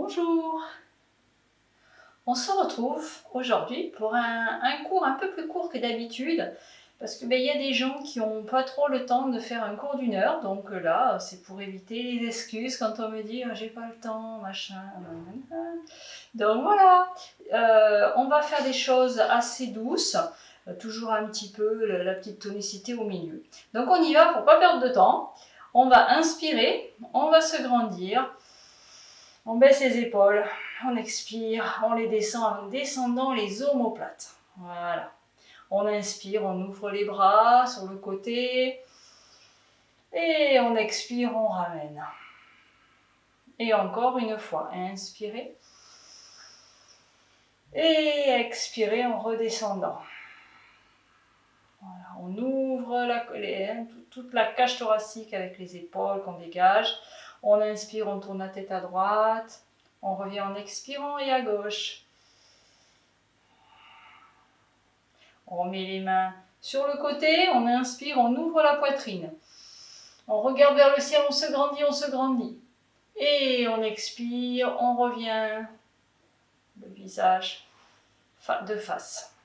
Bonjour! On se retrouve aujourd'hui pour un cours un peu plus court que d'habitude parce que y a des gens qui n'ont pas trop le temps de faire un cours d'1 heure, donc là c'est pour éviter les excuses quand on me dit j'ai pas le temps, machin. Donc voilà, on va faire des choses assez douces, toujours un petit peu la petite tonicité au milieu. Donc on y va pour pas perdre de temps. On va inspirer, on va se grandir. On baisse les épaules, on expire, on les descend en descendant les omoplates. Voilà. On inspire, on ouvre les bras sur le côté. Et on expire, on ramène. Et encore une fois, inspirez. Et expirez en redescendant. Voilà. On ouvre toute la cage thoracique avec les épaules qu'on dégage. On inspire, on tourne la tête à droite. On revient en expirant et à gauche. On met les mains sur le côté, on inspire, on ouvre la poitrine. On regarde vers le ciel, on se grandit, on se grandit. Et on expire, on revient, le visage de face.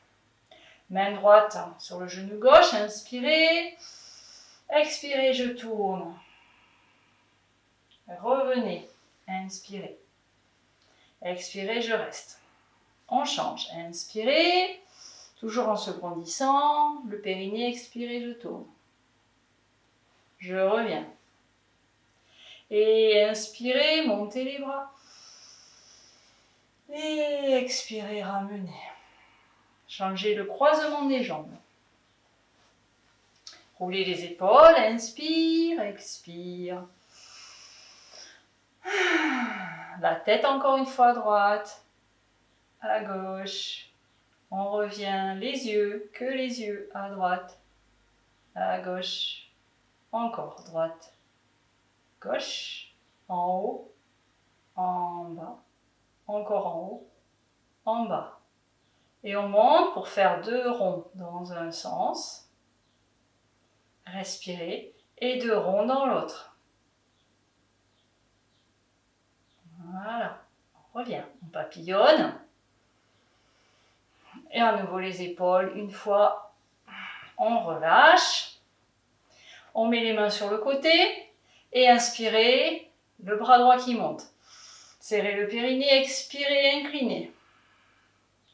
Main droite sur le genou gauche, inspirez. Expirez, je tourne. Revenez, inspirez. Expirez, je reste. On change, inspirez. Toujours en se grandissant, le périnée, expirez, je tourne. Je reviens. Et inspirez, montez les bras. Et expirez, ramenez. Changez le croisement des jambes. Roulez les épaules, inspire, expire. La tête encore une fois à droite, à gauche. On revient, les yeux, que les yeux, à droite, à gauche. Encore droite, gauche, en haut, en bas, encore en haut, en bas. Et on monte pour faire 2 ronds dans un sens. Respirez. Et 2 ronds dans l'autre. Voilà. On revient. On papillonne. Et à nouveau les épaules. Une fois, on relâche. On met les mains sur le côté. Et inspirez. Le bras droit qui monte. Serrez le périnée. Expirez, inclinez.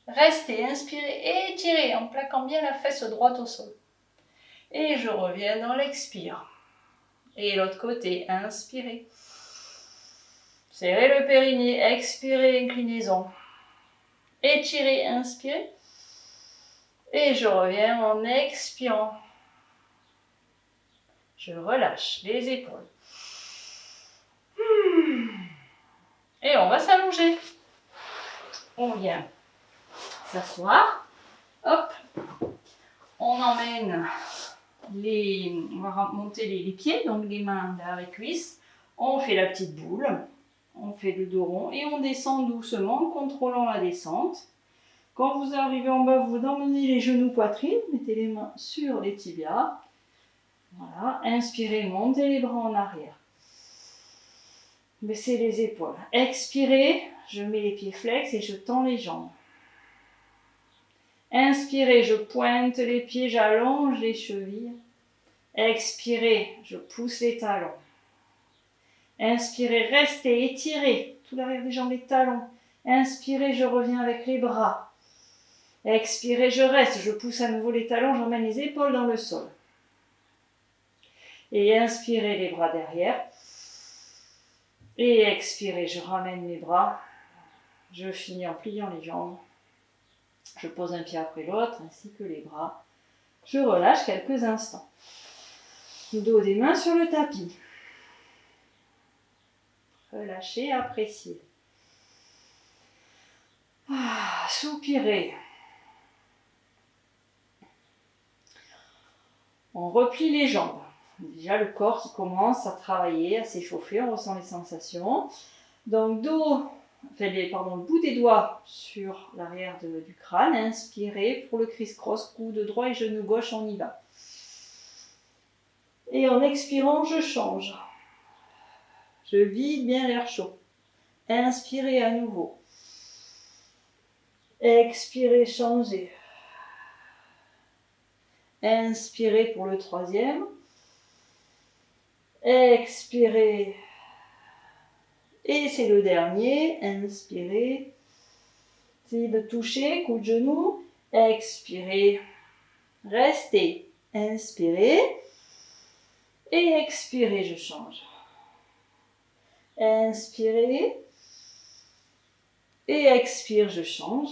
Restez, inspirez, étirez en plaquant bien la fesse droite au sol. Et je reviens dans l'expire. Et l'autre côté, inspirez. Serrez le périnée, expirez, inclinaison. Étirez, inspirez. Et je reviens en expirant. Je relâche les épaules. Et on va s'allonger. On vient s'asseoir. Hop. On emmène on va monter les pieds, donc les mains derrière les cuisses. On fait la petite boule. On fait le dos rond et on descend doucement, contrôlant la descente. Quand vous arrivez en bas, vous emmenez les genoux poitrine, mettez les mains sur les tibias. Voilà, inspirez, montez les bras en arrière. Baissez les épaules. Expirez, je mets les pieds flex et je tends les jambes. Inspirez, je pointe les pieds, j'allonge les chevilles. Expirez, je pousse les talons. Inspirez, restez, étirez tout l'arrière des jambes, les talons. Inspirez, je reviens avec les bras. Expirez, je reste, je pousse à nouveau les talons, j'emmène les épaules dans le sol. Et inspirez les bras derrière. Et expirez, je ramène mes bras. Je finis en pliant les jambes. Je pose un pied après l'autre, ainsi que les bras. Je relâche quelques instants. Dos des mains sur le tapis. Relâchez, appréciez. Soupirez. On replie les jambes. Déjà le corps qui commence à travailler, à s'échauffer, on ressent les sensations. Donc le bout des doigts sur l'arrière du crâne. Inspirez pour le criss-cross, coude droit et genou gauche, on y va. Et en expirant, je change. Je vide bien l'air chaud. Inspirez à nouveau. Expirez, changez. Inspirez pour le troisième. Expirez. Et c'est le dernier. Inspirez. Essayez de toucher, coup de genou. Expirez. Restez. Inspirez. Et expirez, je change. Inspirez. Et expire, je change.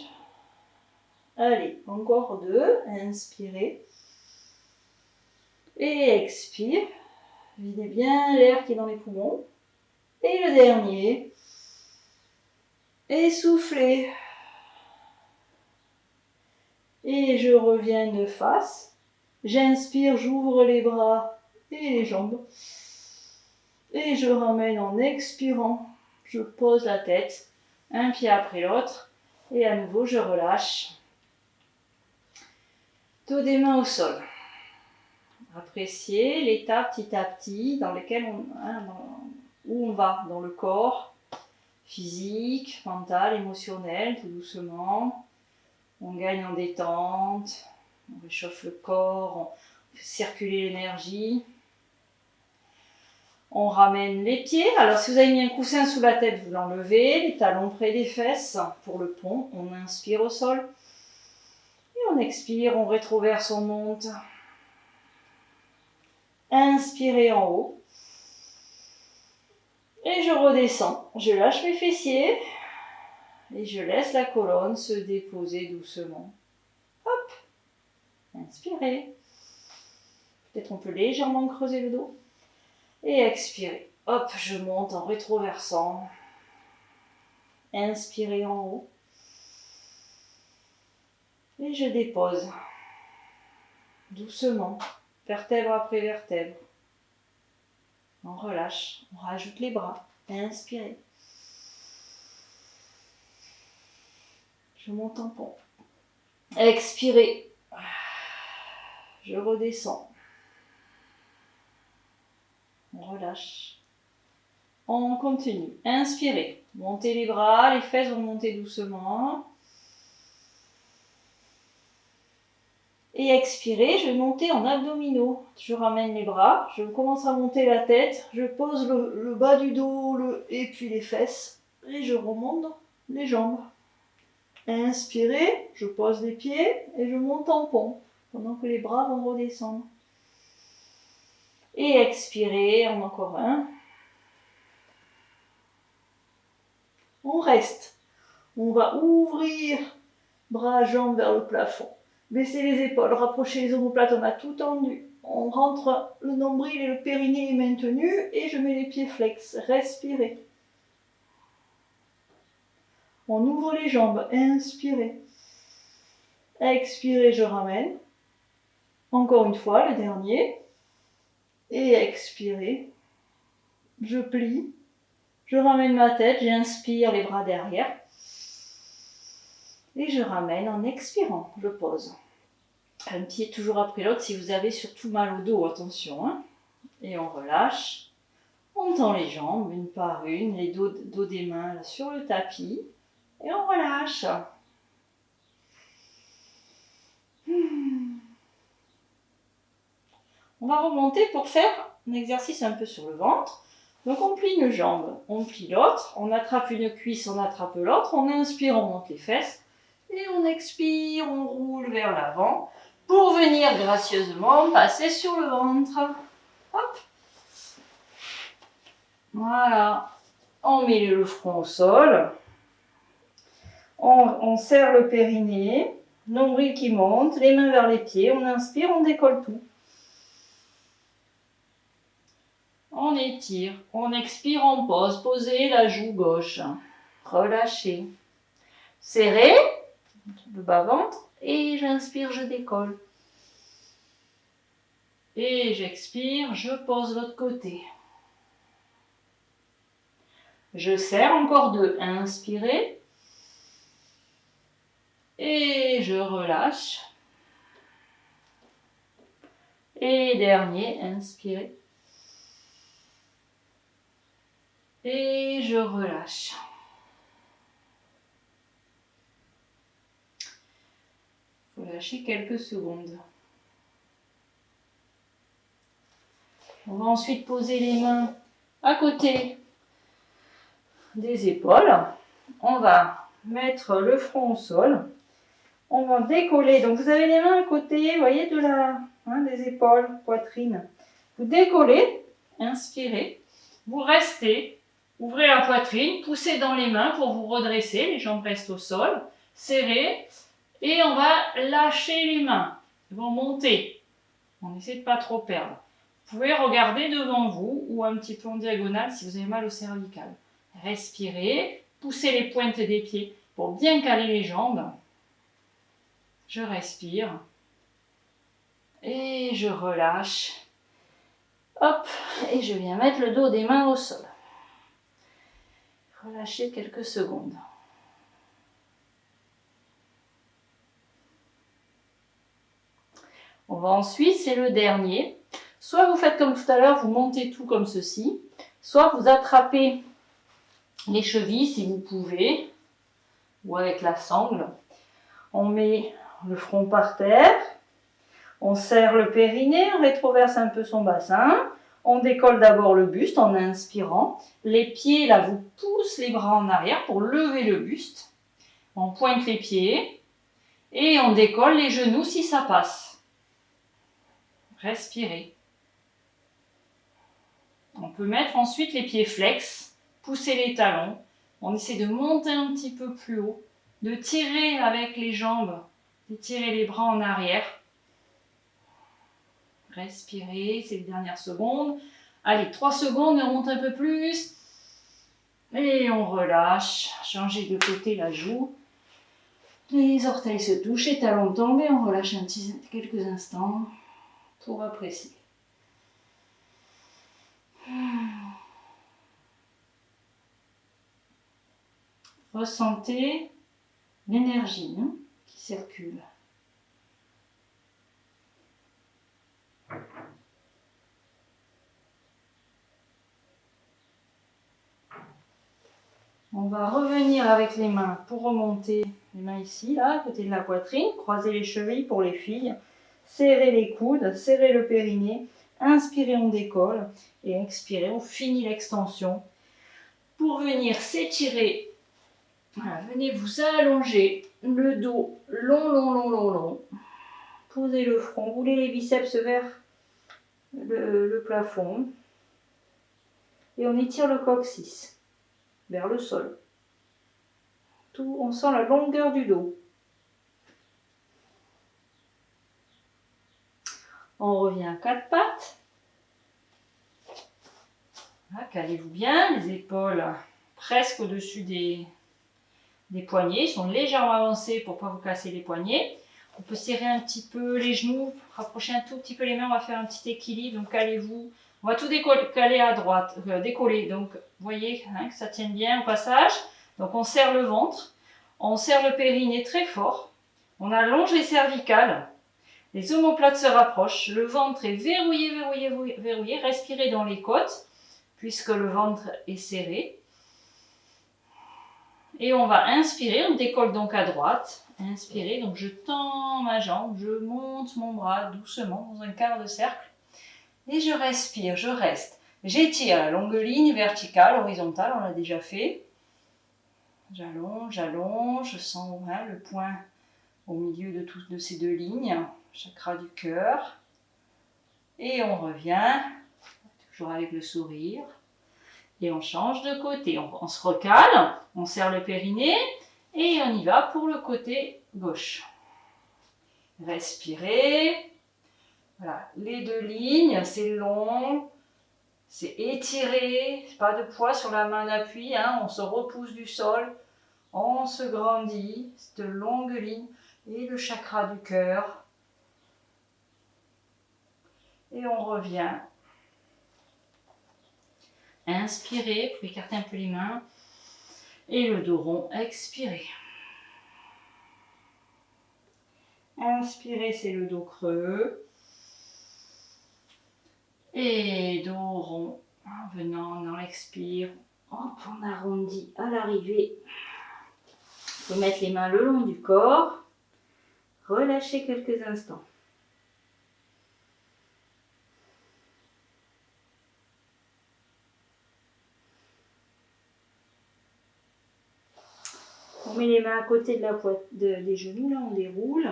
Allez, encore 2. Inspirez. Et expire. Videz bien l'air qui est dans les poumons. Et le dernier. Et soufflez. Et je reviens de face. J'inspire, j'ouvre les bras et les jambes. Et je ramène en expirant. Je pose la tête, un pied après l'autre. Et à nouveau, je relâche. Dos des mains au sol. Appréciez l'état petit à petit dans lequel où on va dans le corps, physique, mental, émotionnel, tout doucement. On gagne en détente, on réchauffe le corps, on fait circuler l'énergie. On ramène les pieds. Alors si vous avez mis un coussin sous la tête, vous l'enlevez, les talons près des fesses pour le pont. On inspire au sol. Et on expire, on rétroverse, on monte. Inspirez en haut. Et je redescends. Je lâche mes fessiers. Et je laisse la colonne se déposer doucement. Hop. Inspirez. Peut-être on peut légèrement creuser le dos. Et expirez. Hop, je monte en rétroversant. Inspirez en haut. Et je dépose. Doucement. Vertèbre après vertèbre. On relâche. On rajoute les bras. Inspirez. Je monte en pont. Expirez. Je redescends. On relâche. On continue. Inspirez. Montez les bras, les fesses vont monter doucement. Et expirez, je vais monter en abdominaux. Je ramène les bras, je commence à monter la tête, je pose le bas du dos et puis les fesses. Et je remonte les jambes. Inspirez, je pose les pieds et je monte en pont pendant que les bras vont redescendre. Et expirez, encore un. On reste. On va ouvrir bras, jambes vers le plafond. Baissez les épaules, rapprochez les omoplates, on a tout tendu. On rentre le nombril et le périnée est maintenu et je mets les pieds flex. Respirez. On ouvre les jambes, inspirez. Expirez, je ramène. Encore une fois, le dernier. Et expirez. Je plie. Je ramène ma tête, j'inspire les bras derrière. Et je ramène en expirant, je pose. Un pied toujours après l'autre, si vous avez surtout mal au dos, attention. Hein. Et on relâche. On tend les jambes une par une, les dos des mains là, sur le tapis. Et on relâche. On va remonter pour faire un exercice un peu sur le ventre. Donc on plie une jambe, on plie l'autre, on attrape une cuisse, on attrape l'autre, on inspire, on monte les fesses. Et on expire, on roule vers l'avant pour venir gracieusement passer sur le ventre. Hop. Voilà. On met le front au sol. On serre le périnée, nombril qui monte, les mains vers les pieds. On inspire, on décolle tout. On étire, on expire, on pose. Posez la joue gauche. Relâchez. Serrez le bas-ventre et j'inspire, je décolle. Et j'expire, je pose l'autre côté. Je serre encore 2. Inspirez. Et je relâche. Et dernier, inspirez. Et je relâche. Relâchez quelques secondes. On va ensuite poser les mains à côté des épaules. On va mettre le front au sol. On va décoller. Donc vous avez les mains à côté, vous voyez, des épaules, poitrine. Vous décollez, inspirez. Vous restez, ouvrez la poitrine, poussez dans les mains pour vous redresser. Les jambes restent au sol, serrez. Et on va lâcher les mains. Ils vont monter. On essaie de ne pas trop perdre. Vous pouvez regarder devant vous ou un petit peu en diagonale si vous avez mal au cervical. Respirez, poussez les pointes des pieds pour bien caler les jambes. Je respire et je relâche. Hop, et je viens mettre le dos des mains au sol. Relâchez quelques secondes. On va ensuite, c'est le dernier. Soit vous faites comme tout à l'heure, vous montez tout comme ceci. Soit vous attrapez les chevilles si vous pouvez, ou avec la sangle. On met le front par terre. On serre le périnée, on rétroverse un peu son bassin. On décolle d'abord le buste en inspirant. Les pieds, là, vous poussez les bras en arrière pour lever le buste. On pointe les pieds et on décolle les genoux si ça passe. Respirez. On peut mettre ensuite les pieds flex, pousser les talons. On essaie de monter un petit peu plus haut, de tirer avec les jambes, de tirer les bras en arrière. Respirez, c'est les dernières secondes. Allez, 3 secondes et on monte un peu plus. Et on relâche. Changez de côté la joue. Les orteils se touchent, les talons tombent et on relâche quelques instants pour apprécier. Ressentez l'énergie qui circule. On va revenir avec les mains pour remonter les mains ici, là, à côté de la poitrine. Croisez les chevilles pour les filles. Serrez les coudes, serrez le périnée. Inspirez, on décolle. Et expirez, on finit l'extension. Pour venir s'étirer, voilà, venez vous allonger. Le dos long. Posez le front, roulez les biceps vers le plafond. Et on étire le coccyx vers le sol. On sent la longueur du dos. On revient à 4 pattes. Voilà, calez-vous bien, les épaules presque au-dessus des poignets. Ils sont légèrement avancés pour ne pas vous casser les poignets. On peut serrer un petit peu les genoux, rapprocher un tout petit peu les mains. On va faire un petit équilibre. Donc calez-vous. On va tout décoller à droite, décoller. Donc vous voyez que ça tienne bien au passage. Donc on serre le ventre. On serre le périnée très fort. On allonge les cervicales. Les omoplates se rapprochent. Le ventre est verrouillé. Respirez dans les côtes, puisque le ventre est serré. Et on va inspirer. On décolle donc à droite. Inspirez. Donc je tends ma jambe. Je monte mon bras doucement dans un quart de cercle. Et je respire. Je reste. J'étire la longue ligne verticale, horizontale. On l'a déjà fait. J'allonge, je sens le point au milieu de ces deux lignes, chakra du cœur. Et on revient, toujours avec le sourire. Et on change de côté. On se recale, on serre le périnée et on y va pour le côté gauche. Respirez. Voilà, les deux lignes, c'est long, c'est étiré, pas de poids sur la main d'appui, on se repousse du sol, on se grandit, cette longue ligne, et le chakra du cœur. Et on revient. Inspirez, vous pouvez écarter un peu les mains, et le dos rond, expirez. Inspirez, c'est le dos creux. Et dos rond, en venant dans l'expire, hop, on arrondit à l'arrivée. Vous pouvez mettre les mains le long du corps. relâchez quelques instants. On met les mains à côté de la des genoux, là, on déroule.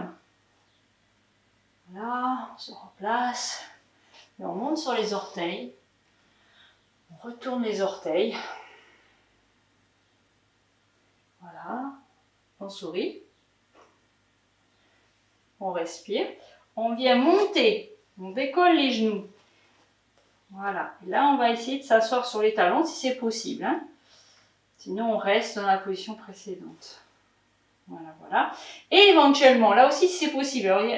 Voilà, on se replace. Et on monte sur les orteils. On retourne les orteils. Voilà, on sourit. On respire. On vient monter. On décolle les genoux. Voilà. Et là, on va essayer de s'asseoir sur les talons si c'est possible. Hein. Sinon, on reste dans la position précédente. Voilà, voilà. Et éventuellement, là aussi, si c'est possible, alors,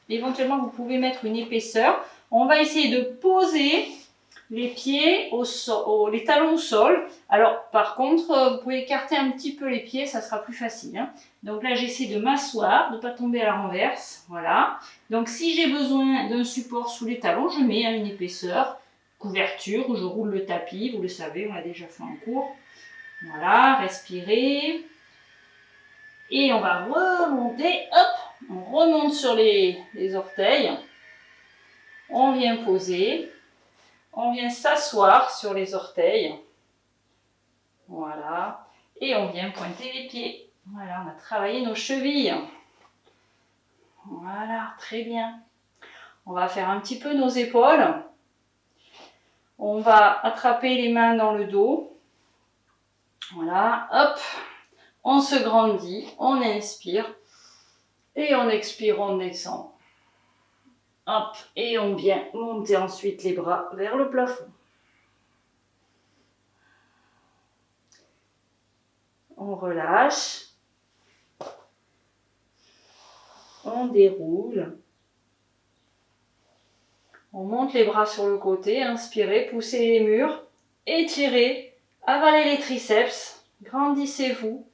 éventuellement, vous pouvez mettre une épaisseur. On va essayer de poser les pieds au sol, les talons au sol. Alors, par contre, vous pouvez écarter un petit peu les pieds, ça sera plus facile. Hein. Donc là, j'essaie de m'asseoir, de ne pas tomber à la renverse. Voilà. Donc, si j'ai besoin d'un support sous les talons, je mets une épaisseur, couverture, ou je roule le tapis. Vous le savez, on l'a déjà fait en cours. Voilà, respirez. Et on va remonter, hop, on remonte sur les orteils. On vient poser. On vient s'asseoir sur les orteils. Voilà. Et on vient pointer les pieds. Voilà, on a travaillé nos chevilles. Voilà, très bien. On va faire un petit peu nos épaules. On va attraper les mains dans le dos. Voilà, hop. On se grandit, on inspire. Et on expire, on descend. Hop, et on vient monter ensuite les bras vers le plafond. On relâche. On déroule. On monte les bras sur le côté, inspirez, poussez les murs, étirez, avalez les triceps, grandissez-vous.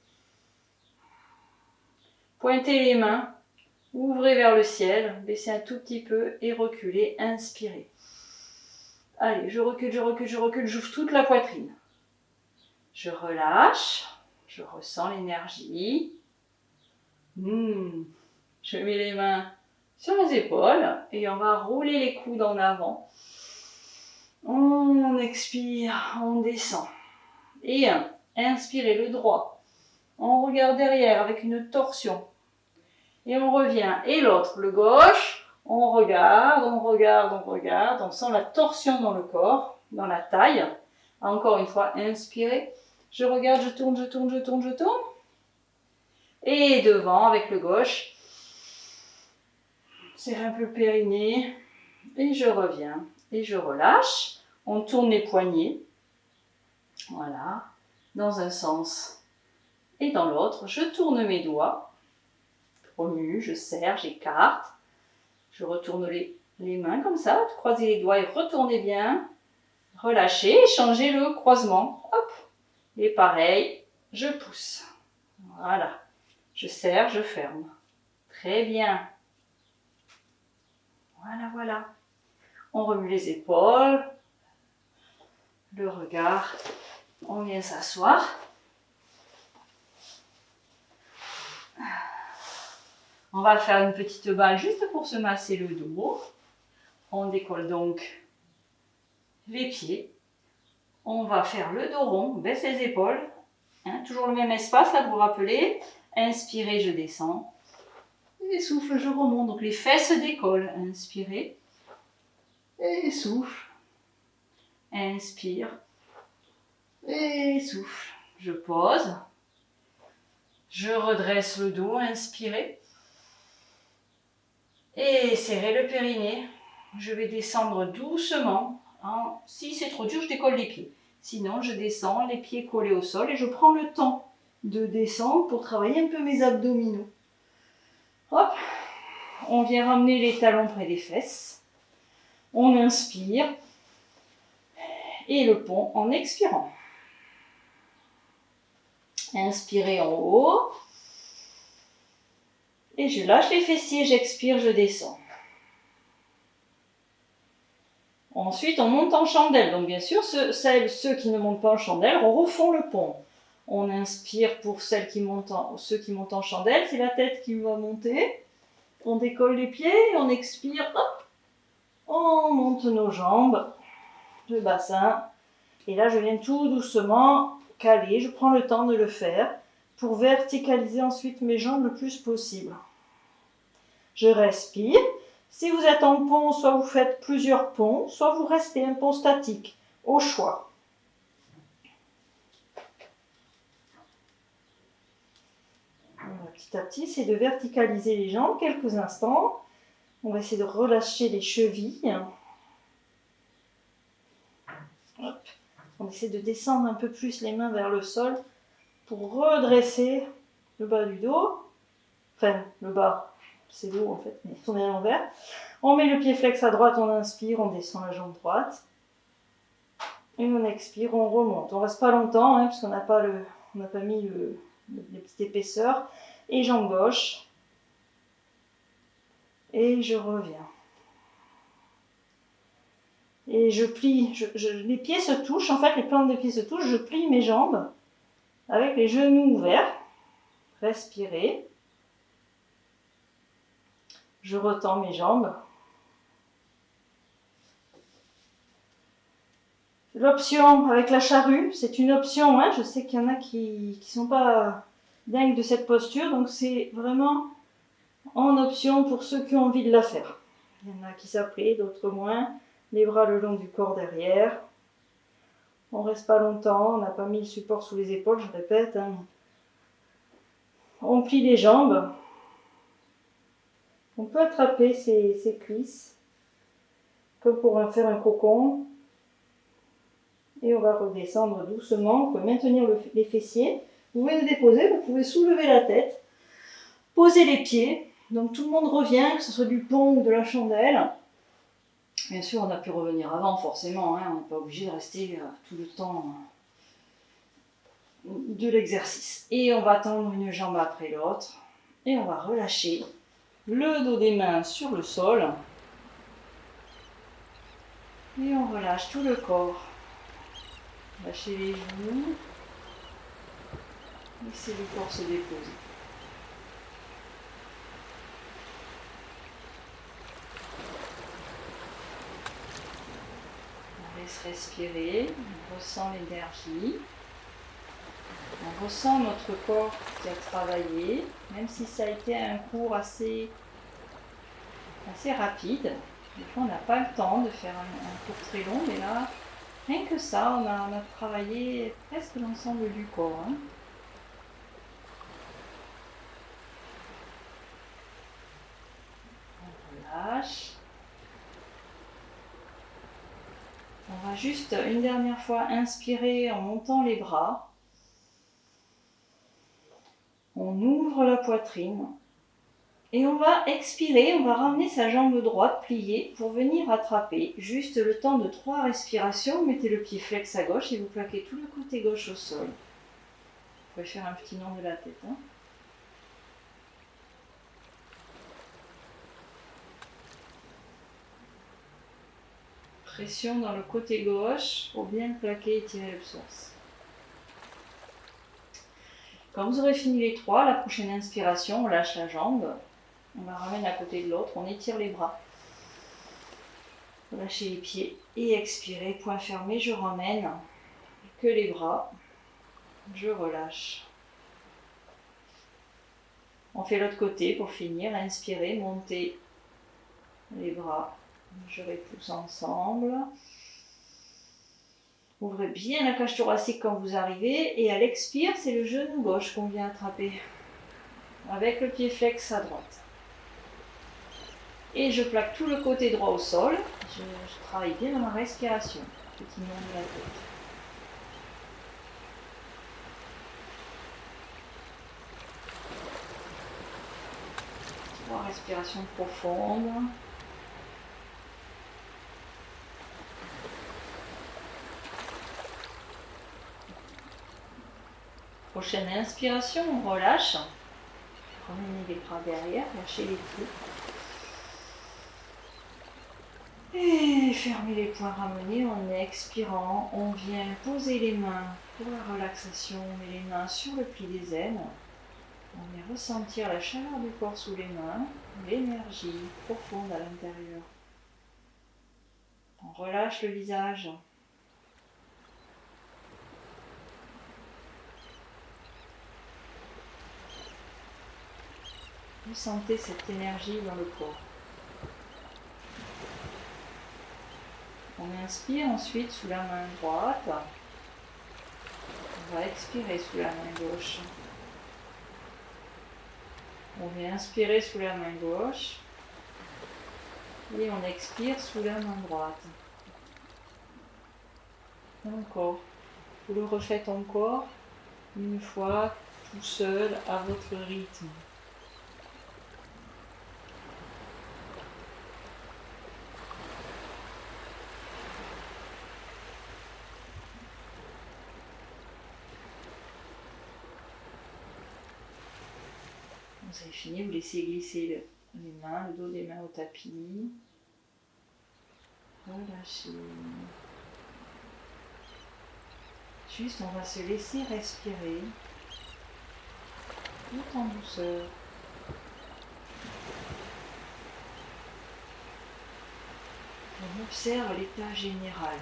Pointez les mains, ouvrez vers le ciel, baissez un tout petit peu et reculez, inspirez. Allez, je recule, j'ouvre toute la poitrine. Je relâche, je ressens l'énergie. Je mets les mains sur les épaules et on va rouler les coudes en avant. On expire, on descend. Et inspirez le droit. On regarde derrière avec une torsion. Et on revient. Et l'autre, le gauche, on regarde. On sent la torsion dans le corps, dans la taille. Encore une fois, inspirez. Je regarde, je tourne. Et devant avec le gauche. Serre un peu le périnée. Et je reviens. Et je relâche. On tourne les poignets. Voilà. Dans un sens et dans l'autre. Je tourne mes doigts. Je remue, je serre, j'écarte. Je retourne les mains comme ça. Croisez les doigts et retournez bien. Relâchez, changez le croisement. Hop. Et pareil, je pousse. Voilà. Je serre, je ferme. Très bien. Voilà. On remue les épaules. Le regard. On vient s'asseoir. On va faire une petite balle juste pour se masser le dos. On décolle donc les pieds. On va faire le dos rond, on baisse les épaules. Toujours le même espace, là, vous vous rappelez. Inspirez, je descends. Et souffle, je remonte. Donc les fesses décollent. Inspirez. Et souffle. Inspire. Et souffle. Je pose. Je redresse le dos. Inspirez. Et serrez le périnée. Je vais descendre doucement. Si c'est trop dur, je décolle les pieds. Sinon, je descends, les pieds collés au sol et je prends le temps de descendre pour travailler un peu mes abdominaux. Hop, on vient ramener les talons près des fesses. On inspire et le pont en expirant. Inspirez en haut. Et je lâche les fessiers, j'expire, je descends. Ensuite, on monte en chandelle. Donc, bien sûr, ceux qui ne montent pas en chandelle refont le pont. On inspire pour ceux qui montent en chandelle. C'est la tête qui va monter. On décolle les pieds et on expire. Hop, on monte nos jambes, le bassin. Et là, je viens tout doucement caler. Je prends le temps de le faire pour verticaliser ensuite mes jambes le plus possible. Je respire. Si vous êtes en pont, soit vous faites plusieurs ponts, soit vous restez un pont statique, au choix. Petit à petit, c'est de verticaliser les jambes quelques instants. On va essayer de relâcher les chevilles. Hop. On essaie de descendre un peu plus les mains vers le sol pour redresser le bas du dos. Enfin, le bas, c'est le haut en fait, mais on est à l'envers. On met le pied flex à droite, on inspire, on descend la jambe droite. Et on expire, on remonte. On reste pas longtemps, parce qu'on n'a pas mis les petites épaisseurs. Et jambe gauche. Et je reviens. Et je plie, les pieds se touchent, en fait les plantes des pieds se touchent, je plie mes jambes avec les genoux ouverts. Respirez. Je retends mes jambes. L'option avec la charrue, c'est une option, je sais qu'il y en a qui sont pas dingues de cette posture, donc c'est vraiment en option pour ceux qui ont envie de la faire. Il y en a qui s'applaient, d'autres moins. Les bras le long du corps derrière. On reste pas longtemps, on n'a pas mis le support sous les épaules, je répète. On plie les jambes. On peut attraper ses cuisses, comme pour faire un cocon. Et on va redescendre doucement. Vous pouvez maintenir les fessiers. Vous pouvez le déposer, vous pouvez soulever la tête, poser les pieds. Donc tout le monde revient, que ce soit du pont ou de la chandelle. Bien sûr, on a pu revenir avant, forcément. On n'est pas obligé de rester tout le temps de l'exercice. Et on va tendre une jambe après l'autre. Et on va relâcher le dos des mains sur le sol. Et on relâche tout le corps. Lâchez les genoux. Laissez le corps se déposer. On laisse respirer, on ressent l'énergie. On ressent notre corps qui a travaillé, même si ça a été un cours assez rapide. Des fois, on n'a pas le temps de faire un cours très long, mais là, rien que ça, on a travaillé presque l'ensemble du corps. On relâche. On va juste une dernière fois inspirer en montant les bras. On ouvre la poitrine. Et on va expirer, on va ramener sa jambe droite pliée pour venir attraper. Juste le temps de 3 respirations, vous mettez le pied flex à gauche et vous plaquez tout le côté gauche au sol. Vous pouvez faire un petit nord de la tête. Pression dans le côté gauche pour bien plaquer et tirer le psoas. Quand vous aurez fini les 3, la prochaine inspiration, on lâche la jambe. On la ramène à côté de l'autre, on étire les bras. Lâchez les pieds et expirez, point fermé, je ramène que les bras. Je relâche. On fait l'autre côté pour finir. Inspirez, montez les bras. Je repousse ensemble. Ouvrez bien la cage thoracique quand vous arrivez. Et à l'expire, c'est le genou gauche qu'on vient attraper. Avec le pied flex à droite. Et je plaque tout le côté droit au sol. Je travaille bien dans ma respiration. Petit nord de la tête. 3 respirations profondes. Prochaine inspiration, on relâche. Ramenez les bras derrière, lâchez les pieds. Et fermez les poings ramenés en expirant. On vient poser les mains pour la relaxation. On met les mains sur le pli des aines. On vient ressentir la chaleur du corps sous les mains, l'énergie profonde à l'intérieur. On relâche le visage. Vous sentez cette énergie dans le corps. On inspire ensuite sous la main droite. On va expirer sous la main gauche. On vient inspirer sous la main gauche. Et on expire sous la main droite. Encore. Vous le refaites encore une fois tout seul à votre rythme. Vous avez fini, vous laissez glisser les mains, le dos des mains au tapis. Relâchez. Juste, on va se laisser respirer tout en douceur. On observe l'état général.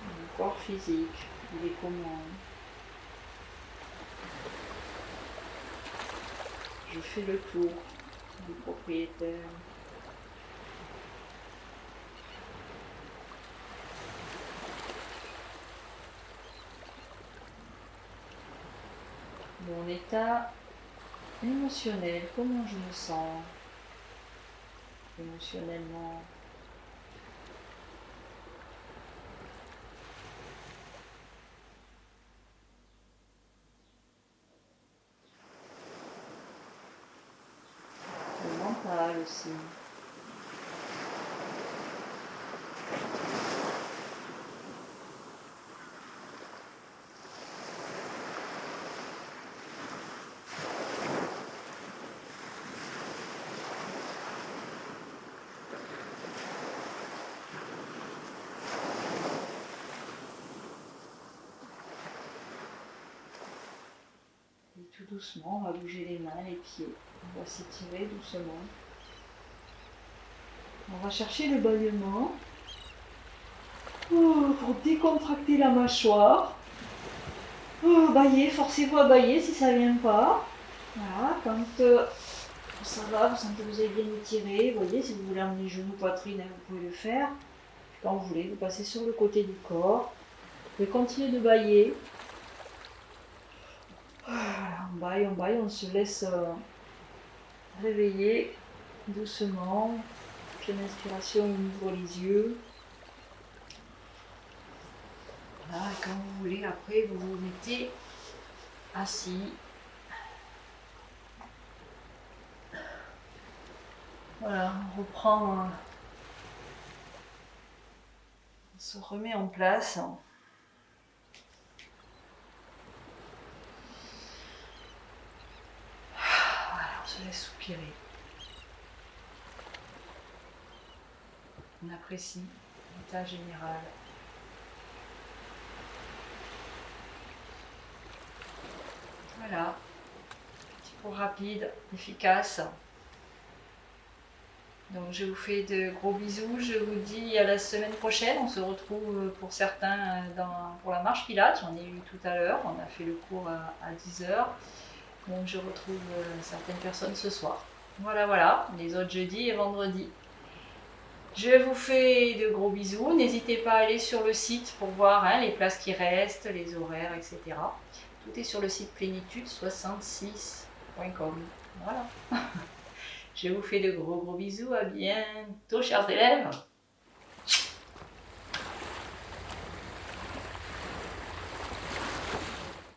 Le corps physique, il est comment? Je fais le tour du propriétaire. Mon état émotionnel, comment je me sens émotionnellement? Le mental aussi. Et tout doucement, on va bouger les mains, les pieds. On va s'étirer doucement. On va chercher le bâillement pour décontracter la mâchoire. Baillez, forcez-vous à bailler si ça ne vient pas. Voilà, quand ça va, vous sentez que vous avez bien étiré. Vous voyez, si vous voulez emmener genoux, poitrine, vous pouvez le faire. Puis quand vous voulez, vous passez sur le côté du corps. Vous pouvez continuer de bailler. Voilà, on baille, on se laisse réveiller doucement. Pleine inspiration, on ouvre les yeux. Voilà, et quand vous voulez, après, vous vous mettez assis. Voilà, on reprend, on se remet en place. Voilà, on se laisse soupirer. On apprécie l'état général. Voilà, petit cours rapide, efficace. Donc je vous fais de gros bisous, je vous dis à la semaine prochaine. On se retrouve pour certains pour la marche Pilates, j'en ai eu tout à l'heure, on a fait le cours à 10h. Donc je retrouve certaines personnes ce soir. Voilà, les autres jeudi et vendredi. Je vous fais de gros bisous, n'hésitez pas à aller sur le site pour voir les places qui restent, les horaires, etc. Tout est sur le site plénitude66.com. Voilà. Je vous fais de gros bisous, à bientôt chers élèves.